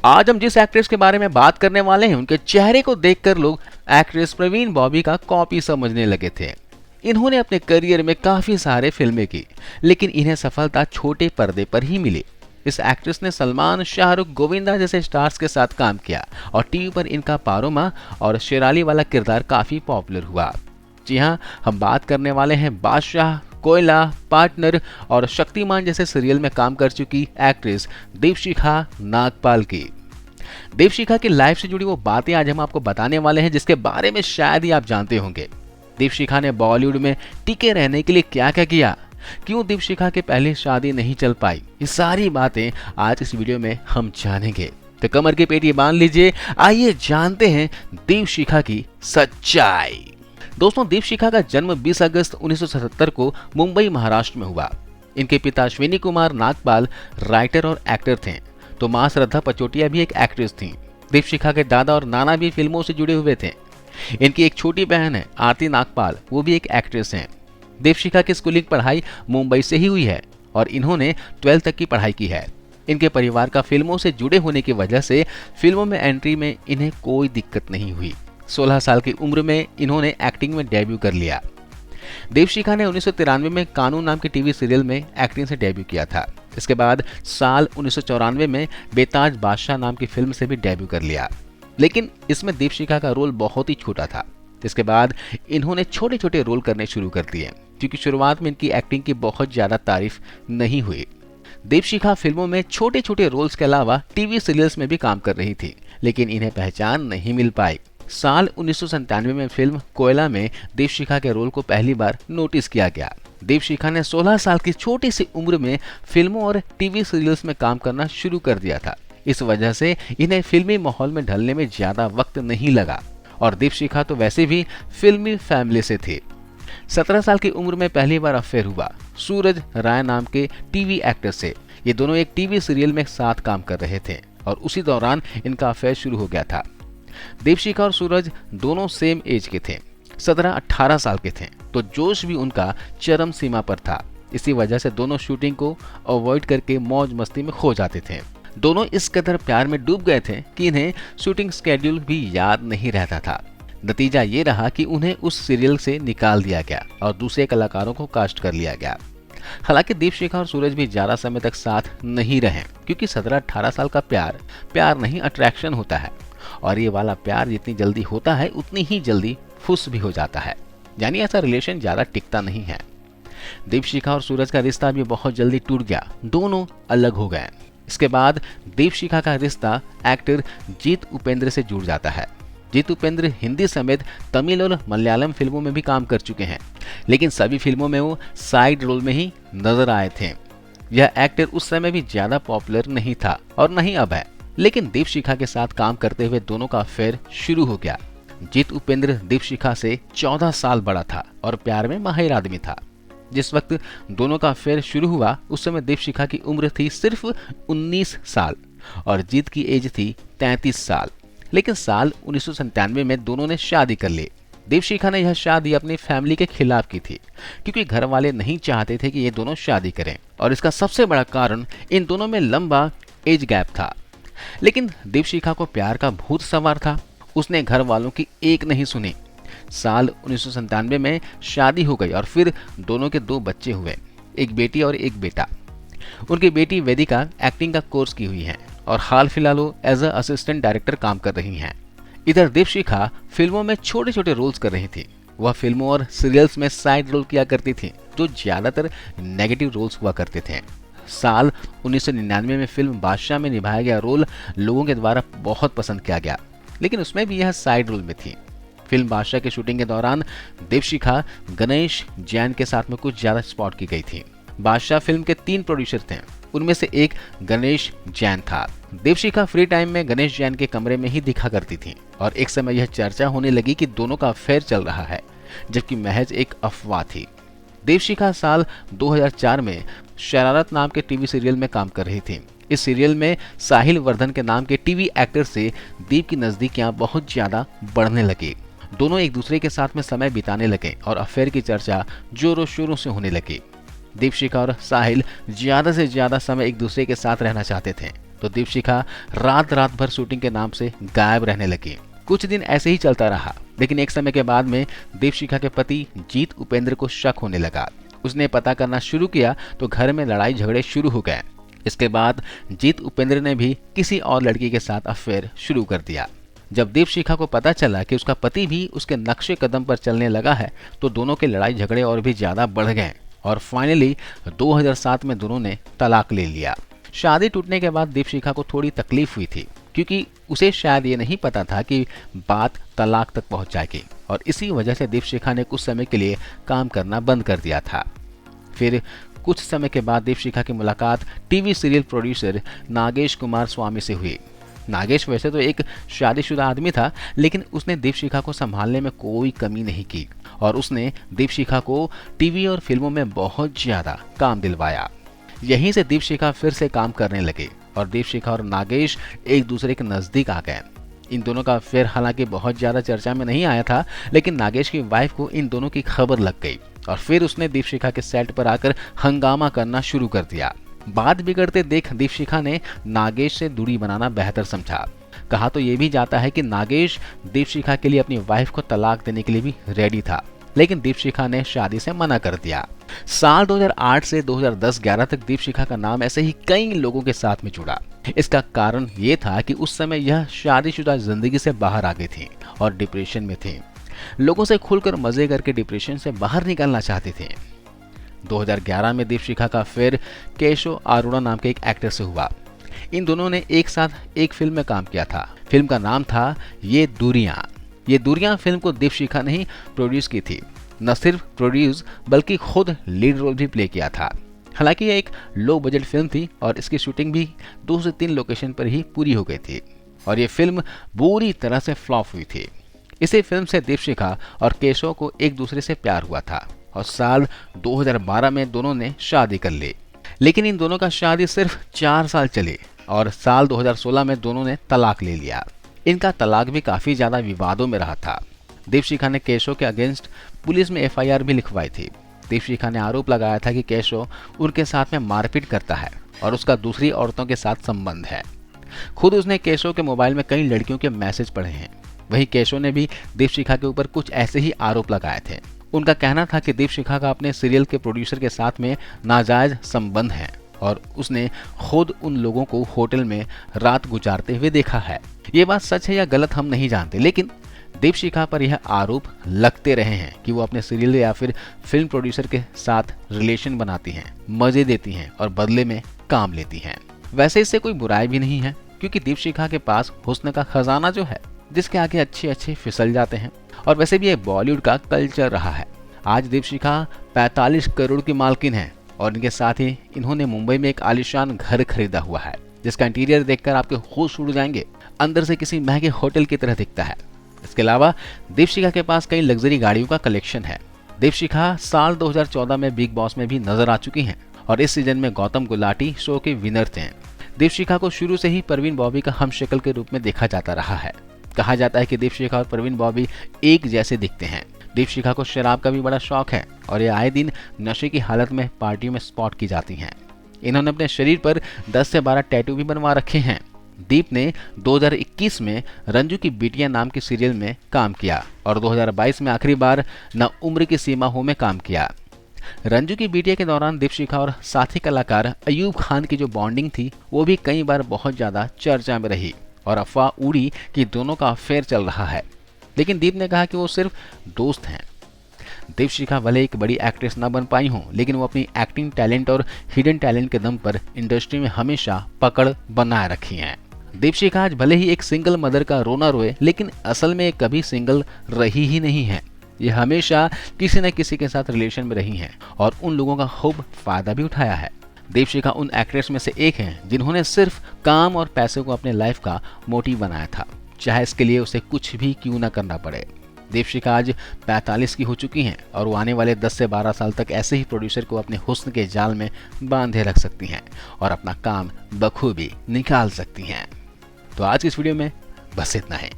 आज हम जिस एक्ट्रेस के बारे में बात करने वाले हैं, उनके चेहरे को देखकर लोग एक्ट्रेस प्रवीण बॉबी का कॉपी समझने लगे थे। इन्होंने अपने करियर में काफी सारे फिल्में की, लेकिन इन्हें सफलता छोटे पर्दे पर ही मिली। इस एक्ट्रेस ने सलमान, शाहरुख, गोविंदा जैसे स्टार्स के साथ काम किया और टीवी पर इनका पारोमा और शेराली वाला किरदार काफी पॉपुलर हुआ। जी हाँ, हम बात करने वाले हैं बादशाह, कोयला, पार्टनर और शक्तिमान जैसे सीरियल में काम कर चुकी एक्ट्रेस दीपशिखा नागपाल की। दीपशिखा की लाइफ से जुड़ी वो बातें आज हम आपको बताने वाले हैं, जिसके बारे में शायद ही आप जानते होंगे। दीपशिखा ने बॉलीवुड में टिके रहने के लिए क्या क्या किया, क्यों दीपशिखा की पहली शादी नहीं चल पाई, ये सारी बातें आज इस वीडियो में हम जानेंगे। तो कमर की पेटी बांध लीजिए, आइए जानते हैं दीपशिखा की सच्चाई। दोस्तों, दीपशिखा का जन्म 20 अगस्त 1977 को मुंबई, महाराष्ट्र में हुआ। इनके पिता अश्विनी कुमार नागपाल राइटर और एक्टर थे, तो मां श्रद्धा पचोटिया भी एक एक्ट्रेस थी। दीपशिखा के दादा और नाना भी फिल्मों से जुड़े हुए थे। इनकी एक छोटी बहन है आरती नागपाल, वो भी एक एक्ट्रेस हैं। दीपशिखा की स्कूलिंग पढ़ाई मुंबई से ही हुई है और इन्होंने 12th तक की पढ़ाई की है। इनके परिवार का फिल्मों से जुड़े होने की वजह से फिल्मों में एंट्री में इन्हें कोई दिक्कत नहीं हुई। 16 साल की उम्र में इन्होंने एक्टिंग में डेब्यू कर लिया। दीपशिखा ने 1993 में कानून नाम के टीवी सीरियल में एक्टिंग से डेब्यू किया था। इसके बाद साल 1994 में बेताज बादशाह नाम की फिल्म से भी डेब्यू कर लिया, लेकिन इसमें दीपशिखा का रोल बहुत ही छोटा था। इसके बाद इन्होंने छोटे छोटे रोल करने शुरू कर दिए, क्योंकि शुरुआत में इनकी एक्टिंग की बहुत ज्यादा तारीफ नहीं हुई। दीपशिखा फिल्मों में छोटे छोटे रोल्स के अलावा टीवी सीरियल्स में भी काम कर रही थी, लेकिन इन्हें पहचान नहीं मिल पाई। साल 1997 में फिल्म कोयला में दीपशिखा के रोल को पहली बार नोटिस किया गया। दीपशिखा ने 16 साल की छोटी सी उम्र में फिल्मों और टीवी सीरियल्स में काम करना शुरू कर दिया था। इस वजह से इन्हें फिल्मी माहौल में ढलने में ज्यादा वक्त नहीं लगा, और दीपशिखा तो वैसे भी फिल्मी फैमिली से थे। 17 साल की उम्र में पहली बार अफेयर हुआ सूरज राय नाम के टीवी एक्टर से। ये दोनों एक टीवी सीरियल में साथ काम कर रहे थे और उसी दौरान इनका अफेयर शुरू हो गया था। दीपशिखा और सूरज दोनों सेम एज के थे, 17-18 साल के थे, तो जोश भी उनका चरम सीमा पर था। इसी वजह से दोनों शूटिंग को अवॉइड करके मौज मस्ती में खो जाते थे। दोनों इस कदर प्यार में डूब गए थे कि इन्हें शूटिंग स्केड्यूल भी याद नहीं रहता था। नतीजा ये रहा कि उन्हें उस सीरियल से निकाल दिया गया और दूसरे कलाकारों को कास्ट कर लिया गया। हालांकि दीपशिखा और सूरज भी ज्यादा समय तक साथ नहीं रहे, क्योंकि 17-18 साल का प्यार नहीं, अट्रैक्शन होता है, और ये वाला प्यार जितनी जल्दी होता है उतनी ही जल्दी फुस भी हो जाता है, यानी ऐसा रिलेशन ज्यादा टिकता नहीं है। दीपशिखा और सूरज का रिश्ता भी बहुत जल्दी टूट गया, दोनों अलग हो गए। इसके बाद दीपशिखा का रिश्ता एक्टर जीत उपेंद्र से जुड़ जाता है। जीत उपेंद्र हिंदी समेत तमिल और मलयालम फिल्मों में भी काम कर चुके हैं, लेकिन सभी फिल्मों में वो साइड रोल में ही नजर आए थे। यह एक्टर उस समय भी ज्यादा पॉपुलर नहीं था और नहीं अब है, लेकिन दीपशिखा के साथ काम करते हुए दोनों का अफेयर शुरू हो गया। जीत उपेंद्र दीपशिखा से 14 साल बड़ा था और प्यार में माहिर आदमी था। जिस वक्त दोनों का अफेयर शुरू हुआ उस समय दीपशिखा की उम्र थी सिर्फ 19 साल और जीत की एज थी 33 साल। लेकिन साल 1997 में दोनों ने शादी कर ली। दीपशिखा ने यह शादी अपनी फैमिली के खिलाफ की थी, क्योंकि घर वाले नहीं चाहते थे कि ये दोनों शादी करें, और इसका सबसे बड़ा कारण इन दोनों में लंबा एज गैप था। लेकिन दीपशिखा को प्यार का भूत सवार था, उसने घर वालों की एक नहीं सुनी। साल 1997 में शादी हो गई और फिर दोनों के 2 बच्चे हुए, एक बेटी और एक बेटा। उनकी बेटी वेदिका एक्टिंग का कोर्स की हुई है और हाल फिलहाल वो एज अ असिस्टेंट डायरेक्टर काम कर रही हैं। इधर दीपशिखा फिल्मों में छोटे छोटे रोल्स कर रही थी। वह फिल्मों और सीरियल्स में साइड रोल किया करती थी, जो ज्यादातर नेगेटिव रोल्स हुआ करते थे। साल 1999 में फिल्म बादशाह में निभाया गया रोल लोगों के द्वारा बहुत पसंद किया गया, लेकिन उसमें भी यह साइड रोल में थी। फिल्म बादशाह की शूटिंग के दौरान दीपशिखा गणेश जैन के साथ में कुछ ज्यादा स्पॉट की गई थी। बादशाह फिल्म के 3 प्रोड्यूसर थे, उनमें से एक गणेश जैन था। दीपशिखा फ्री टाइम में गणेश जैन के कमरे में ही दिखा करती थी और एक समय यह चर्चा होने लगी कि दोनों का अफेयर चल रहा है, जबकि महज एक अफवाह थी। दीपशिखा साल 2004 में शरारत नाम के टीवी सीरियल में काम कर रही थी। इस सीरियल में साहिल वर्धन के नाम के टीवी एक्टर से दीप की नजदीकियां बहुत ज्यादा बढ़ने लगी। दोनों एक दूसरे के साथ में समय बिताने लगे और अफेयर की चर्चा जोरों शोरों से होने लगी। दीपशिखा और साहिल ज्यादा से ज्यादा समय एक दूसरे के साथ रहना चाहते थे तो दीपशिखा रात रात भर शूटिंग के नाम से गायब रहने लगी। कुछ दिन ऐसे ही चलता रहा, लेकिन एक समय के बाद में दीपशिखा के पति जीत उपेंद्र को शक होने लगा। उसने पता करना शुरू किया तो घर में लड़ाई झगड़े शुरू हो गए। इसके बाद जीत उपेंद्र ने भी किसी और लड़की के साथ अफेयर शुरू कर दिया। जब दीपशिखा को पता चला कि उसका पति भी उसके नक्शे कदम पर चलने लगा है तो दोनों के लड़ाई झगड़े और भी ज्यादा बढ़ गए और फाइनली 2007 में दोनों ने तलाक ले लिया। शादी टूटने के बाद दीपशिखा को थोड़ी तकलीफ हुई थी, क्योंकि उसे शायद ये नहीं पता था कि बात तलाक तक पहुंच जाएगी, और इसी वजह से दीपशिखा ने कुछ समय के लिए काम करना बंद कर दिया था। फिर कुछ समय के बाद दीपशिखा की मुलाकात TV serial producer Nagesh Kumar Swamy से हुई। नागेश वैसे तो एक शादीशुदा आदमी था, लेकिन उसने दीपशिखा को संभालने में कोई कमी नहीं की और उसने दीपशिखा को टीवी और फिल्मों में बहुत ज्यादा काम दिलवाया। यहीं से दीपशिखा फिर से काम करने लगे और दीपशिखा और नागेश एक दूसरे के नजदीक आ गए। इन दोनों का अफेयर हालांकि बहुत ज्यादा चर्चा में नहीं आया था, लेकिन नागेश की वाइफ को इन दोनों की खबर लग गई और फिर उसने दीपशिखा के सेट पर आकर हंगामा करना शुरू कर दिया। बात बिगड़ते देख दीपशिखा ने नागेश से दूरी बनाना बेहतर समझा। कहा तो ये भी जाता है कि नागेश दीपशिखा के लिए अपनी वाइफ को तलाक देने के लिए भी रेडी था, लेकिन दीपशिखा ने शादी से मना कर दिया। साल 2008 से 2010-11 तक दीपशिखा का नाम ऐसे ही कई लोगों के साथ में जुड़ा। इसका कारण ये था कि उस समय यह शादीशुदा जिंदगी से बाहर आ गई थी और डिप्रेशन में थी। लोगों से खुलकर मजे करके डिप्रेशन से बाहर निकलना चाहते थे। 2011 में दीपशिखा का अफेयर केशव अरोड़ा नाम के एक एक्टर से हुआ। इन दोनों ने एक साथ एक फिल्म में काम किया था। फिल्म का नाम था ये दूरियां। ये दूरियां फिल्म को दीपशिखा ने ही प्रोड्यूस की थी। न सिर्फ प्रोड्यूस बल्कि खुद लीड रोल भी प्ले किया था। हालांकि यह एक लो बजट फिल्म थी और इसकी शूटिंग भी 2 से 3 लोकेशन पर ही पूरी हो गई थी और ये फिल्म बुरी तरह से फ्लॉप हुई थी। इसी फिल्म से दीपशिखा और केशव को एक दूसरे से प्यार हुआ था और साल 2012 में दोनों ने शादी कर ली। लेकिन इन दोनों का शादी सिर्फ 4 साल चली और साल 2016 में दोनों ने तलाक ले लिया। इनका तलाक भी काफी ज्यादा विवादों में रहा था। दीपशिखा ने केशव के अगेंस्ट पुलिस में एफआईआर भी लिखवाई थी। दीपशिखा ने आरोप लगाया था कि केशव उनके साथ में मारपीट करता है और उसका दूसरी औरतों के साथ संबंध है। खुद उसने केशव के मोबाइल में कई लड़कियों के मैसेज पढ़े हैं। वहीं केशव ने भी दीपशिखा के ऊपर कुछ ऐसे ही आरोप लगाए थे। उनका कहना था कि दीपशिखा का अपने सीरियल के प्रोड्यूसर के साथ में नाजायज संबंध है और उसने खुद उन लोगों को होटल में रात गुजारते हुए देखा है। ये बात सच है या गलत हम नहीं जानते, लेकिन दीपशिखा पर यह आरोप लगते रहे हैं कि वो अपने सीरियल या फिर फिल्म प्रोड्यूसर के साथ रिलेशन बनाती हैं, मजे देती हैं और बदले में काम लेती हैं। वैसे इससे कोई बुराई भी नहीं है, क्योंकि दीपशिखा के पास हुस्न का खजाना जो है, जिसके आगे अच्छे अच्छे फिसल जाते हैं। और वैसे भी ये बॉलीवुड का कल्चर रहा है। आज दीपशिखा 45 करोड़ की मालकिन है और इनके साथ ही इन्होंने मुंबई में एक आलीशान घर खरीदा हुआ है, जिसका इंटीरियर देखकर आपके होश उड़ जाएंगे। अंदर से किसी महंगे होटल की तरह दिखता है। इसके अलावा दीपशिखा के पास कई लग्जरी गाड़ियों का कलेक्शन है। दीपशिखा साल 2014 में बिग बॉस में भी नजर आ चुकी हैं और इस सीजन में गौतम गुलाटी शो के विनर थे। दीपशिखा को शुरू से ही परवीन बॉबी का हमशक्ल के रूप में देखा जाता रहा है। कहा जाता है कि दीपशिखा और परवीन बॉबी एक जैसे दिखते हैं। दीपशिखा को शराब का भी बड़ा शौक है और ये आए दिन नशे की हालत में पार्टियों में स्पॉट की जाती हैं। इन्होंने अपने शरीर पर 10 से 12 टैटू भी बनवा रखे हैं। दीप ने 2021 में रंजू की बिटिया नाम के सीरियल में काम किया और 2022 में आखिरी बार न उम्र की सीमा हो में काम किया। रंजू की बिटिया के दौरान दीपशिखा और साथी कलाकार अयूब खान की जो बॉन्डिंग थी वो भी कई बार बहुत ज्यादा चर्चा में रही और अफवाह उड़ी कि दोनों का अफेयर चल रहा है। लेकिन दीप ने कहा कि वो सिर्फ दोस्त हैं। दीपशिखा भले एक बड़ी एक्ट्रेस ना बन पाई हों, लेकिन वो अपनी एक्टिंग टैलेंट और हिडन टैलेंट के दम पर इंडस्ट्री में हमेशा पकड़ बनाए रखी है। दीपशिखा आज भले ही एक सिंगल मदर का रोना रोए, लेकिन असल में कभी सिंगल रही ही नहीं है। ये हमेशा किसी न किसी के साथ रिलेशन में रही हैं और उन लोगों का खूब फायदा भी उठाया है। दीपशिखा उन एक्ट्रेस में से एक हैं जिन्होंने सिर्फ काम और पैसे को अपने लाइफ का मोटिव बनाया था, चाहे इसके लिए उसे कुछ भी क्यों ना करना पड़े। दीपशिखा आज 45 की हो चुकी हैं और वो आने वाले 10 से 12 साल तक ऐसे ही प्रोड्यूसर को अपने हुस्न के जाल में बांधे रख सकती हैं और अपना काम बखूबी निकाल सकती हैं। तो आज की इस वीडियो में बस इतना है।